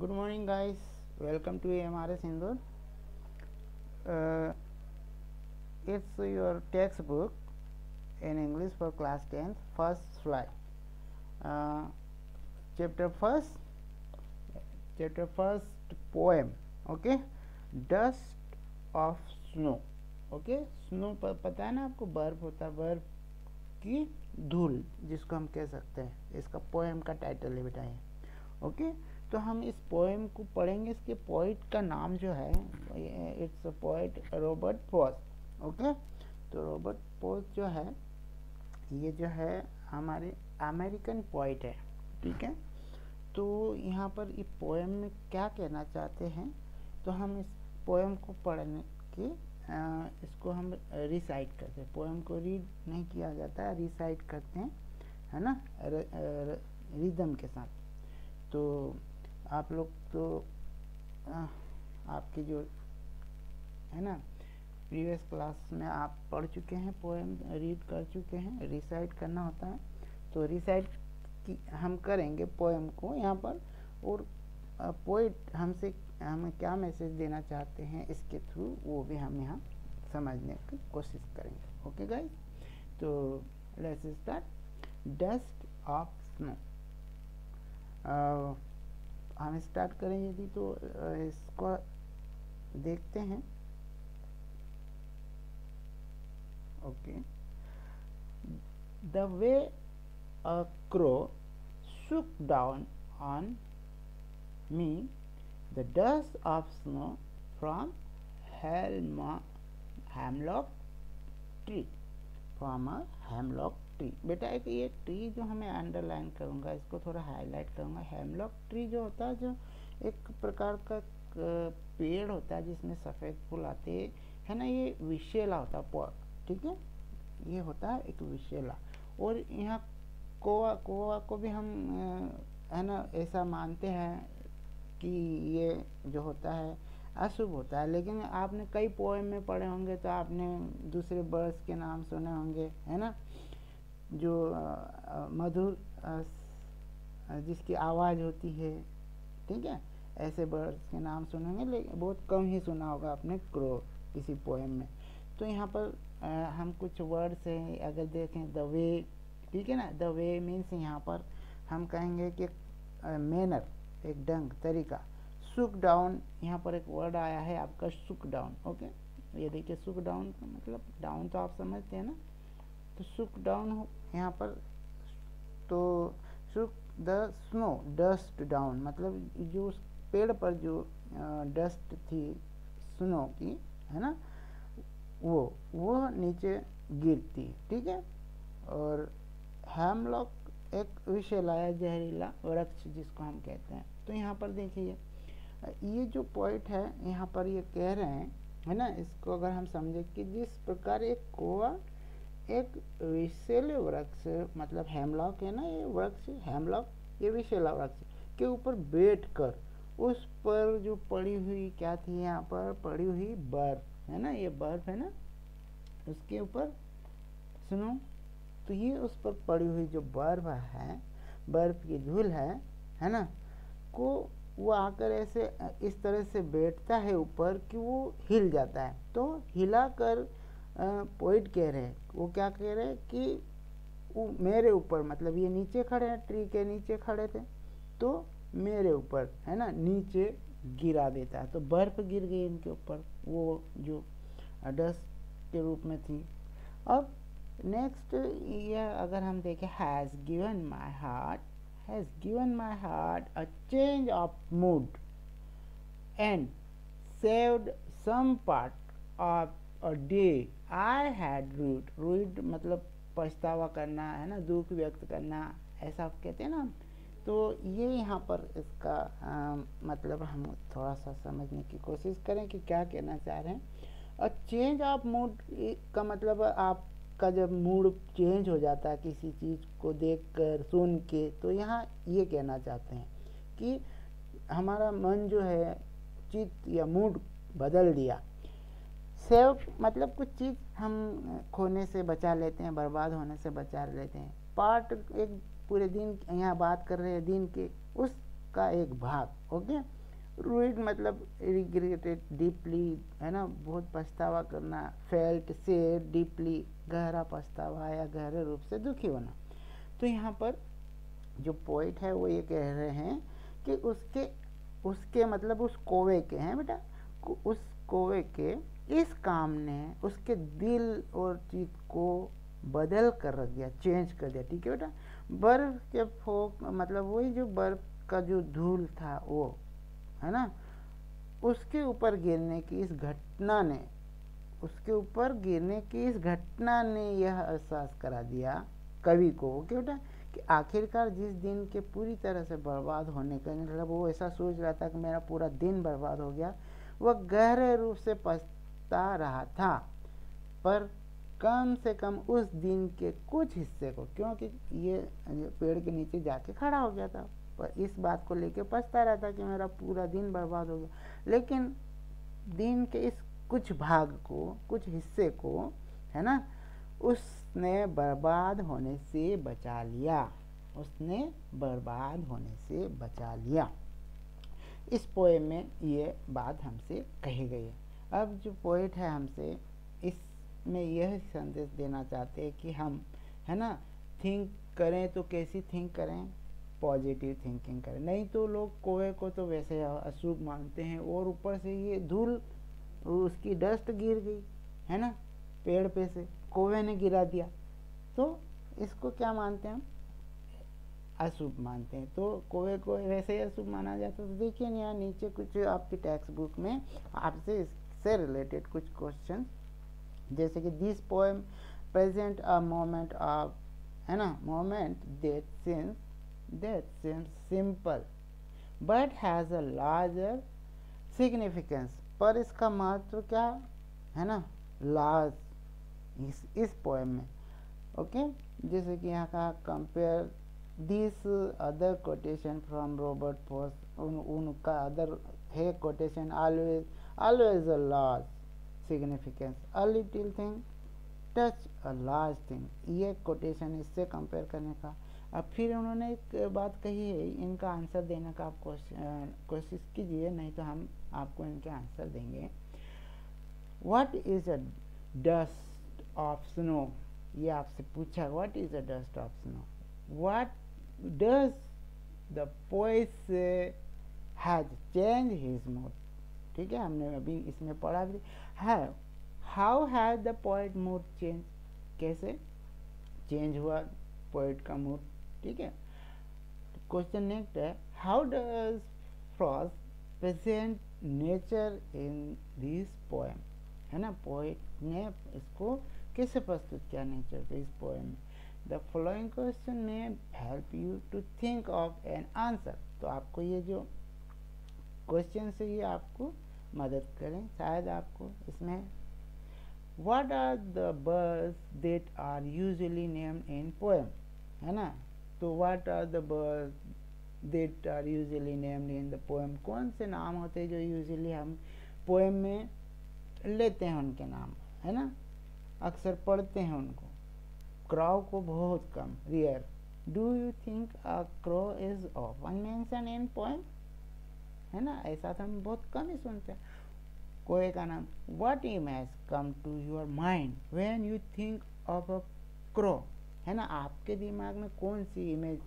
Good morning, guys. Welcome to AMRS Indore. It's your textbook in English for class 10th, first slide. Chapter first poem. Okay, dust of snow. Okay snow पता है ना आपको, बर्फ होता है, बर्फ की धूल जिसको हम कह सकते हैं। इसका पोएम का टाइटल है बेटा ये। ओके, तो हम इस पोएम को पढ़ेंगे। इसके पोइट का नाम जो है, it's poet Robert Frost. Okay, तो रॉबर्ट फ्रॉस्ट जो है, ये जो है हमारे अमेरिकन पोइट है। ठीक है, तो यहाँ पर इस पोएम में क्या कहना चाहते हैं, तो हम इस पोएम को पढ़ने के इसको हम रिसाइट करते हैं। पोएम को रीड नहीं किया जाता है, रिसाइट करते हैं, है ना, रिदम के साथ। तो आप लोग तो आपकी जो है ना प्रीवियस क्लास में आप पढ़ चुके हैं, पोएम रीड कर चुके हैं। रिसाइट करना होता है, तो रिसाइट की हम करेंगे पोएम को यहाँ पर। और पोइट हमें क्या मैसेज देना चाहते हैं इसके थ्रू, वो भी हम यहाँ समझने की कोशिश करेंगे। ओके गाइस, तो let's start. Dust of snow. हम स्टार्ट करें यदि, तो इसको देखते हैं। Okay, the way a crow shook down on me the dust of snow from hemlock tree, from a hemlock tree। बेटा एक ये ट्री जो हमें अंडरलाइन करूँगा, इसको थोड़ा हाईलाइट करूँगा। हेमलॉक ट्री जो होता है, जो एक प्रकार का पेड़ होता है जिसमें सफ़ेद फूल आते हैं ना, ये विशेला होता है। ठीक है, ये होता है एक विशेला। और यहाँ कोवा को भी हम है ना ऐसा मानते हैं कि ये जो होता है अशुभ होता है। लेकिन आपने कई पोएम में पढ़े होंगे, तो आपने दूसरे बर्ड्स के नाम सुने होंगे, है ना, जो मधुर जिसकी आवाज़ होती है। ठीक है, ऐसे बर्ड्स के नाम सुने होंगे, लेकिन बहुत कम ही सुना होगा आपने क्रो किसी पोएम में। तो यहाँ पर हम कुछ वर्ड्स हैं, अगर देखें द वे, ठीक है ना, द वे मीन्स यहाँ पर हम कहेंगे कि मैनर, एक ढंग, तरीका। सुक डाउन, यहाँ पर एक वर्ड आया है आपका सुक डाउन। ओके, ये देखिए सुक डाउन का मतलब डाउन तो आप समझते हैं ना, तो सुक डाउन यहाँ पर, तो सुक द स्नो डस्ट डाउन, मतलब जो उस पेड़ पर जो डस्ट थी स्नो की, है ना, वो नीचे गिरती। ठीक है, और हेमलॉक एक विषैला या जहरीला वृक्ष जिसको हम कहते हैं। तो यहाँ पर देखिए, ये जो पॉइंट है यहाँ पर ये कह रहे हैं, है ना, इसको अगर हम समझे कि जिस प्रकार एक कोवा एक विषैले वृक्ष, मतलब हेमलॉक है ना, ये वृक्ष हेमलॉक, ये विषैला वृक्ष के ऊपर बैठकर उस पर जो पड़ी हुई क्या थी, यहाँ पर पड़ी हुई बर्फ, है ना, ये बर्फ है ना, उसके ऊपर सुनो, तो ये उस पर पड़ी हुई जो बर्फ है, बर्फ की धूल है ना, को वो आकर ऐसे इस तरह से बैठता है ऊपर कि वो हिल जाता है। तो हिलाकर पोइट कह रहे हैं, वो क्या कह रहे हैं कि वो मेरे ऊपर, मतलब ये नीचे खड़े हैं, ट्री के नीचे खड़े थे, तो मेरे ऊपर, है ना, नीचे गिरा देता है। तो बर्फ गिर गई इनके ऊपर, वो जो डस्ट के रूप में थी। अब नेक्स्ट ये अगर हम देखें, has given my heart a change of mood and saved some part of a day I had rued मतलब पछतावा करना, है ना, दुख व्यक्त करना, ऐसा कहते हैं ना। तो ये यहाँ पर इसका मतलब हम थोड़ा सा समझने की कोशिश करें कि क्या कहना चाह रहे हैं। अ चेंज ऑफ मूड का मतलब आप का जब मूड चेंज हो जाता है किसी चीज़ को देखकर, सुन के, तो यहाँ ये कहना चाहते हैं कि हमारा मन जो है, चित्त या मूड बदल दिया। सेव मतलब कुछ चीज़ हम खोने से बचा लेते हैं, बर्बाद होने से बचा लेते हैं। पार्ट एक पूरे दिन, यहाँ बात कर रहे हैं दिन के, उस उसका एक भाग। ओके, रूइड मतलब रिग्रेटेड डीपली, है ना, बहुत पछतावा करना। फेल्ट सैड डीपली, गहरा पछतावा या गहरे रूप से दुखी होना। तो यहाँ पर जो पोइट है वो ये कह रहे हैं कि उसके उसके मतलब उस कौवे के हैं बेटा, उस कौवे के इस काम ने उसके दिल और चित्त को बदल कर रख दिया, चेंज कर दिया। ठीक है बेटा, बर्फ के फोक मतलब वही जो बर्फ का जो धूल था वो, है ना, उसके ऊपर गिरने की इस घटना ने, उसके ऊपर गिरने की इस घटना ने यह एहसास करा दिया कवि को कि बेटा कि आखिरकार जिस दिन के पूरी तरह से बर्बाद होने का, मतलब वो ऐसा सोच रहा था कि मेरा पूरा दिन बर्बाद हो गया, वह गहरे रूप से पछता रहा था, पर कम से कम उस दिन के कुछ हिस्से को, क्योंकि ये पेड़ के नीचे जाके खड़ा हो गया था, पर इस बात को लेके पछता रहा था कि मेरा पूरा दिन बर्बाद हो गया, लेकिन दिन के इस कुछ भाग को, कुछ हिस्से को, है ना, उसने बर्बाद होने से बचा लिया, उसने बर्बाद होने से बचा लिया। इस पोएम में ये बात हमसे कही गई है। अब जो पोएट है हमसे इसमें यह संदेश देना चाहते हैं कि हम, है ना, थिंक करें तो कैसी थिंक करें, पॉजिटिव थिंकिंग करें। नहीं तो लोग कौवे को तो वैसे अशुभ मानते हैं, और ऊपर से ये धूल, उसकी डस्ट गिर गई, है ना, पेड़ पे से कौवे ने गिरा दिया, तो इसको क्या मानते हैं हम, अशुभ मानते हैं। तो कौवे को वैसे ही अशुभ माना जाता है। तो देखिए यहाँ नीचे कुछ आपकी टेक्स्ट बुक में आपसे इससे रिलेटेड कुछ क्वेश्चन, जैसे कि this poem present a moment of, है ना, moment that seems simple but has a larger significance. पर इसका महत्व क्या है ना, लार्ज इस पोएम में। ओके, जैसे कि यहाँ का compare this other quotation from Robert Frost, उनका अदर है quotation, always a large significance, a little thing touch a large thing, ये कोटेशन इससे कंपेयर करने का। अब फिर उन्होंने एक बात कही है, इनका आंसर देने का आप कोशिश कीजिए, नहीं तो हम आपको इनके आंसर देंगे। What is a dust of snow, ये आपसे पूछा, what is a dust of snow, what does the poet has change his mood. ठीक है, हमने अभी इसमें पढ़ा भी है, how has the poet mood change, कैसे चेंज हुआ पोएट का मूड। ठीक है, क्वेश्चन नेक्स्ट है, how does Frost present nature in this poem, है ना, पोएट ने इसको कैसे प्रस्तुत किया नेचर को इस पोएम में। द फॉलोइंग क्वेश्चन में help you to think of an answer. तो आपको ये जो क्वेश्चन है ये आपको मदद करें, शायद आपको इसमें। What are the birds that are usually named in poem, है ना, तो what are the birds that are usually named in the poem, कौन से नाम होते हैं जो यूजुअली हम पोएम में लेते हैं उनके नाम, है ना, अक्सर पढ़ते हैं उनको। क्राउ को बहुत कम, rare. Do you think a crow is often mention in poem, है ना, ऐसा तो हम बहुत कम ही सुनते हैं। कोए का नाम, what image come to your mind when you think of a crow, है ना, आपके दिमाग में कौन सी इमेज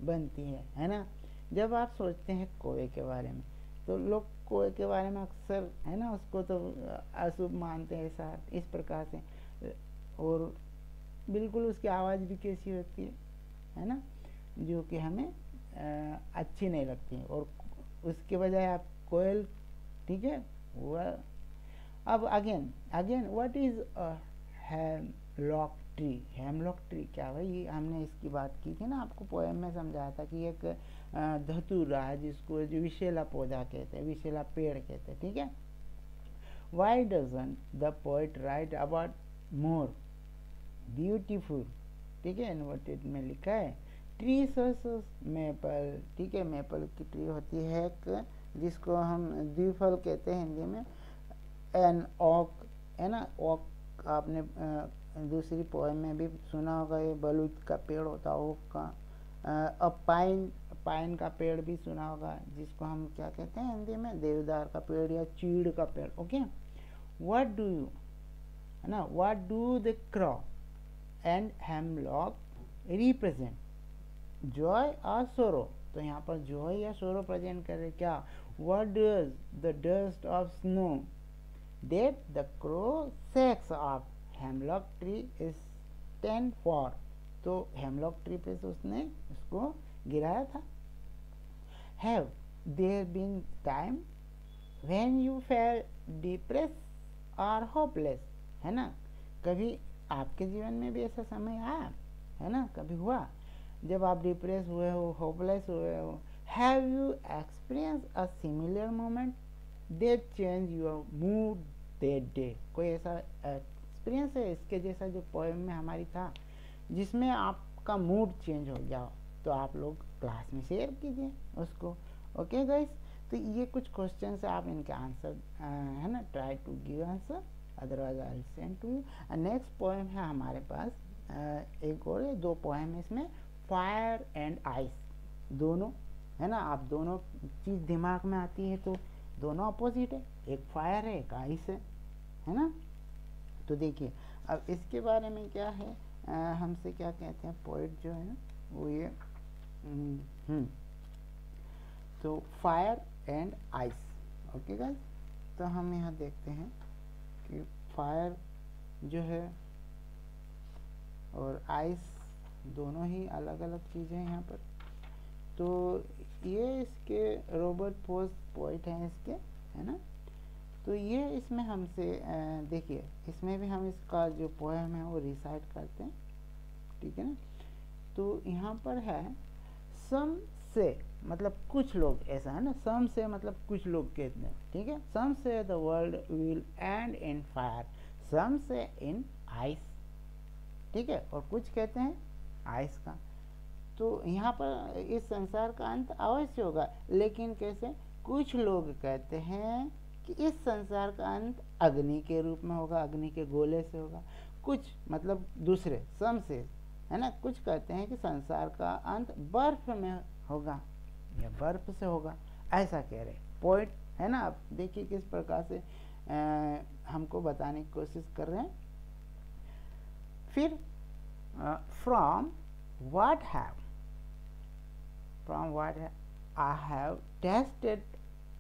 बनती है ना, जब आप सोचते हैं कोए के बारे में। तो लोग कोए के बारे में अक्सर, है ना, उसको तो अशुभ मानते हैं, ऐसा इस प्रकार से, और बिल्कुल उसकी आवाज़ भी कैसी होती है ना, जो कि हमें अच्छी नहीं लगती है, और उसके बजाय आप कोयल, ठीक है, वह। अब again what is a hemlock tree, hemlock tree क्या भाई, हमने इसकी बात की थी ना, आपको पोएम में समझाया था कि एक धतूरा है जिसको जो विशेला पौधा कहते हैं, विशेला पेड़ कहते हैं। ठीक है, why doesn't the poet write about more beautiful, ठीक है, इन्वर्टेड में लिखा है, ट्री सस मेपल, ठीक है, मेपल की ट्री होती है एक, जिसको हम द्विफल कहते हैं हिंदी में, एन ओक, है ना, ओक आपने दूसरी पोएम में भी सुना होगा, ये बलूत का पेड़ होता है ओक का। अ पाइन, पाइन का पेड़ भी सुना होगा, जिसको हम क्या कहते हैं हिंदी में, देवदार का पेड़ या चीड़ का पेड़। ओके, व्हाट डू यू, है ना, what do the क्रॉ and hemlock represent, Joy और सोरो। तो यहाँ पर जॉय या सोरो प्रेजेंट कर रहे क्या, what does the dust of snow that the crow shakes of hemlock tree is stand for. तो हेमलॉक ट्री पे से उसने उसको गिराया था। Have there been time when you felt depress और होपलेस, है ना, कभी आपके जीवन में भी ऐसा समय आया है ना, कभी हुआ जब आप डिप्रेस हुए हो, होपलेस हुए हो। Have you experience a similar moment that change your mood that day. कोई ऐसा एक्सपीरियंस है इसके जैसा जो पोएम में हमारी था, जिसमें आपका मूड चेंज हो गया हो, तो आप लोग क्लास में शेयर कीजिए उसको। ओके गाइस, तो ये कुछ क्वेश्चन है, आप इनके आंसर है ना, try to give answer, otherwise I will send to you. Next poem है हमारे पास, एक और है, दो पोएम है इसमें, फायर एंड आइस, दोनों, है ना। आप दोनों चीज़ दिमाग में आती है तो दोनों अपोजिट है, एक फायर है एक आइस है ना। तो देखिए अब इसके बारे में क्या है, हमसे क्या कहते हैं पोइट जो है वो ये तो fire and ice. Okay guys, तो हम यहाँ देखते हैं कि फायर जो है और आइस दोनों ही अलग अलग चीज़ें हैं यहाँ पर। तो ये इसके रॉबर्ट फ्रॉस्ट पोइट हैं इसके, है ना। तो ये इसमें हमसे देखिए, इसमें भी हम इसका जो पोएम है वो रिसाइट करते हैं, ठीक है ना। तो यहाँ पर है सम से, मतलब कुछ लोग, ऐसा है ना, सम से मतलब कुछ लोग कहते हैं, ठीक है। Some say the world will end in fire, some say in ice, ठीक है, और कुछ कहते हैं आइस का। तो यहाँ पर इस संसार का अंत अवश्य होगा, लेकिन कैसे, कुछ लोग कहते हैं कि इस संसार का अंत अग्नि के रूप में होगा, अग्नि के गोले से होगा। कुछ मतलब दूसरे सम से, है ना, कुछ कहते हैं कि संसार का अंत बर्फ में होगा या बर्फ से होगा, ऐसा कह रहे पोइट, है ना। आप देखिए किस प्रकार से हमको बताने की कोशिश कर रहे हैं। फिर from what have, from what I have tasted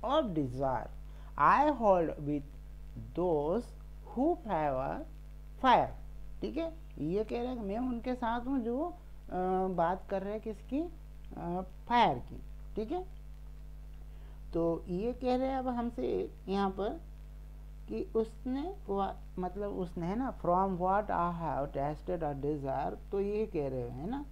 of desire, I hold with those who favor fire, ठीक है। ये कह रहे हैं कि मैं उनके साथ हूँ जो बात कर रहे हैं किसकी, फायर की, ठीक है। तो ये कह रहे हैं अब हमसे यहाँ पर कि उसने मतलब उसने, है ना, from what I have tested a desire, तो ये कह रहे हैं ना,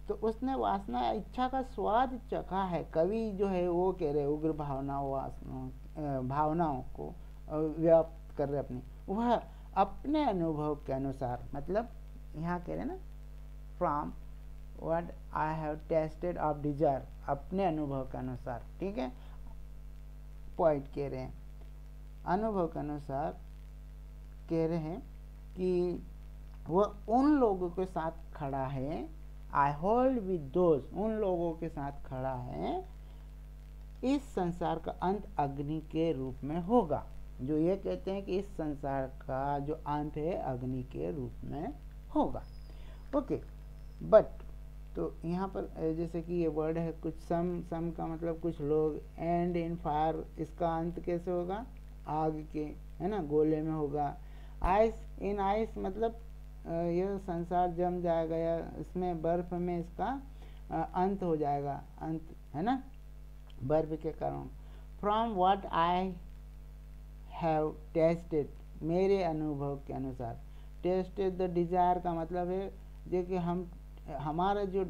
तो उसने वासना इच्छा का स्वाद चखा है। कवि जो है वो कह रहे उग्र भावनाओं को व्याप्त कर रहे अपनी, वह अपने अनुभव के अनुसार, मतलब यहाँ कह रहे ना from what I have tested of desire, अपने अनुभव के अनुसार, ठीक है। पॉइंट कह रहे हैं अनुभव के अनुसार, कह रहे हैं कि वह उन लोगों के साथ खड़ा है, आई होल्ड विद दोज, उन लोगों के साथ खड़ा है, इस संसार का अंत अग्नि के रूप में होगा। जो ये कहते हैं कि इस संसार का जो अंत है अग्नि के रूप में होगा। ओके, बट तो यहाँ पर जैसे कि ये वर्ड है कुछ, सम का मतलब कुछ लोग, एंड इन फायर, इसका अंत कैसे होगा, आग के, है ना, गोले में होगा। आइस, इन आइस मतलब यह संसार जम जाएगा या इसमें बर्फ में इसका अंत हो जाएगा, अंत, है ना, बर्फ के कारण। From what I have tested, मेरे अनुभव के अनुसार। टेस्टेड द डिजायर का मतलब है जो कि हम, हमारा जो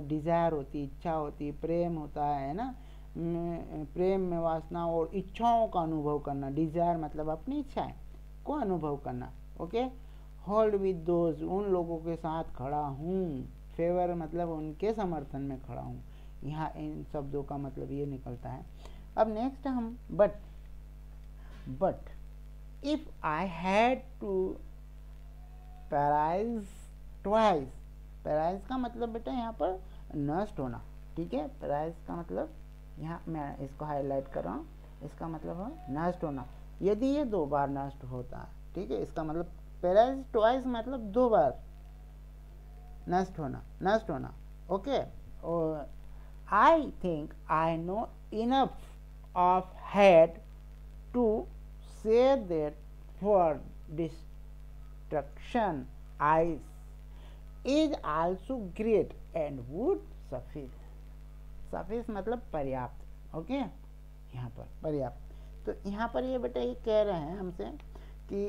डिजायर होती, इच्छा होती, प्रेम होता है ना, प्रेम में वासना और इच्छाओं का अनुभव करना। डिजायर मतलब अपनी इच्छाएं को अनुभव करना। ओके, होल्ड विद दोज, उन लोगों के साथ खड़ा हूँ। फेवर मतलब उनके समर्थन में खड़ा हूँ। यहाँ इन शब्दों का मतलब ये निकलता है। अब नेक्स्ट हम but if I had to perish twice, perish का मतलब बेटा यहाँ पर नष्ट होना, ठीक है। प्राइस का मतलब यहाँ मैं इसको हाईलाइट कर रहा हूँ, इसका मतलब है नष्ट होना। यदि ये 2 बार नष्ट होता है, ठीक है, इसका मतलब प्राइस ट्वाइस मतलब 2 बार नष्ट होना। ओके, और I think I know enough of hate to say that for destruction ice is also great and would suffice मतलब पर्याप्त। ओके, यहाँ पर पर्याप्त। तो यहाँ पर ये बेटा ये कह रहे हैं हमसे कि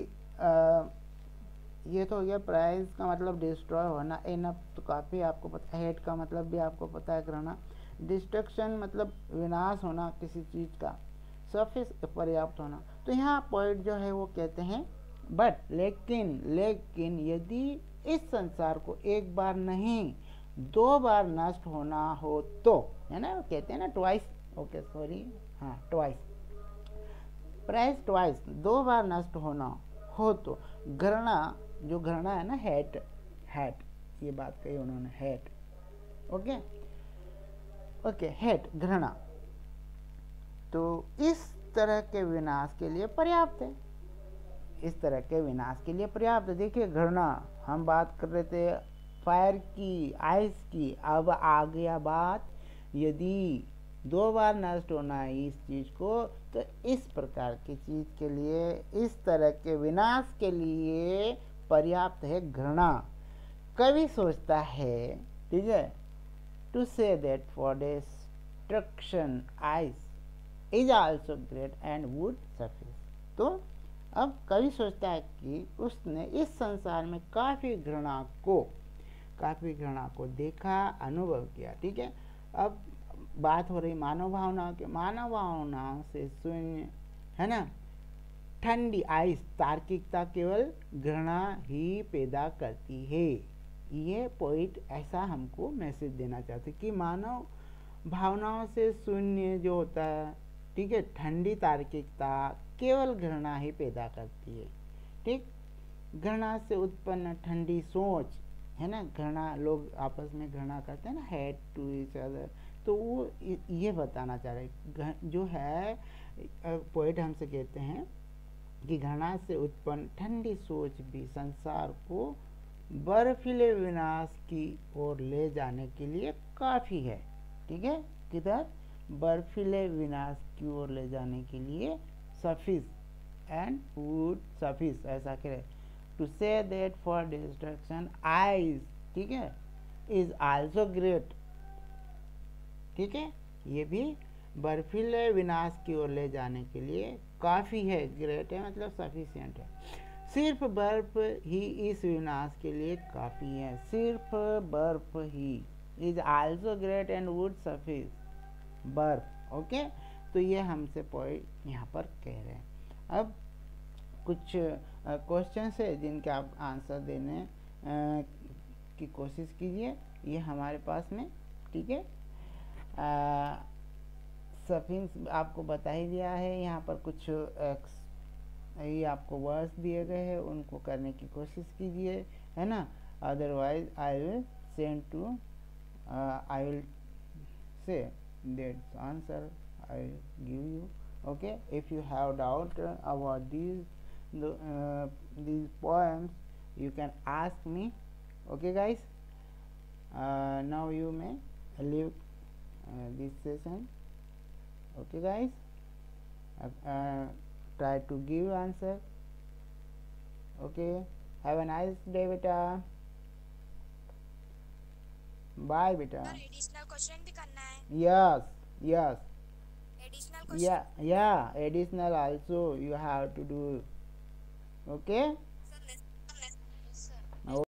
ये तो हो गया प्राइस का मतलब डिस्ट्रॉय होना, इनफ तो काफ़ी आपको पता है, हेड का मतलब भी आपको पता है करना, डिस्ट्रक्शन मतलब विनाश होना किसी चीज़ का, सफिस पर्याप्त होना। तो यहाँ पॉइंट जो है वो कहते हैं बट लेकिन यदि इस संसार को एक बार नहीं 2 बार नष्ट होना हो तो, है ना, कहते हैं ना ट्वाइस, ओके सॉरी, हाँ ट्वाइस, प्राइस ट्वाइस 2 बार नष्ट होना हो तो घृणा, जो घृणा है ना, हेट, ये बात कही उन्होंने, हेट, ओके हेट घृणा, तो इस तरह के विनाश के लिए पर्याप्त है, इस तरह के विनाश के लिए पर्याप्त है। देखिए घृणा, हम बात कर रहे थे फायर की, आइस की, अब आ गया बात यदि 2 बार नष्ट होना है इस चीज़ को, तो इस प्रकार की चीज़ के लिए, इस तरह के विनाश के लिए पर्याप्त है घृणा। कवि सोचता है, ठीक है, to say that for destruction ice is also great and would suffice. तो अब कवि सोचता है कि उसने इस संसार में काफ़ी घृणा को देखा, अनुभव किया, ठीक है। अब बात हो रही मानव भावनाओं के, मानव भावनाओं से शून्य, है ना, ठंडी आइस, तार्किकता केवल घृणा ही पैदा करती है। ये पॉइंट ऐसा हमको मैसेज देना चाहते कि मानव भावनाओं से शून्य जो होता है, ठीक है, ठंडी तार्किकता केवल घृणा ही पैदा करती है, ठीक। घृणा से उत्पन्न ठंडी सोच, है ना, घृणा, लोग आपस में घृणा करते हैं ना, हेट टू ईच अदर, तो वो ये बताना चाह रहे जो है पोएट हमसे कहते हैं कि घृणा से उत्पन्न ठंडी सोच भी संसार को बर्फीले विनाश की ओर ले जाने के लिए काफ़ी है, ठीक है। किधर? बर्फीले विनाश की ओर ले जाने के लिए सफिस एंड वुड सफिस, ऐसा करें to say that for destruction eyes, ठीक है, इज आल्सो ग्रेट, ठीक है, ये भी बर्फीले विनाश की ओर ले जाने के लिए काफ़ी है, ग्रेट है मतलब सफिशिएंट है। सिर्फ बर्फ ही इस विनाश के लिए काफ़ी है, सिर्फ बर्फ ही, is also great and would suffice, बर्फ, ओके। तो ये हमसे पॉइंट यहाँ पर कह रहे हैं। अब कुछ क्वेश्चंस है जिनके आप आंसर देने की कोशिश कीजिए, ये हमारे पास में, ठीक है। सफिक्स आपको बता ही दिया है, यहाँ पर कुछ ये आपको वर्ड्स दिए गए हैं, उनको करने की कोशिश कीजिए, है ना, otherwise I will send to, I will say that answer I will give you, okay. If you have doubt about these poems, you can ask me, okay guys. Now you may leave this session, okay guys. Try to give answer, okay. Have a nice day beta, bye beta. Additional question भी करना है? Yes, additional question, yeah, additional also you have to do, okay.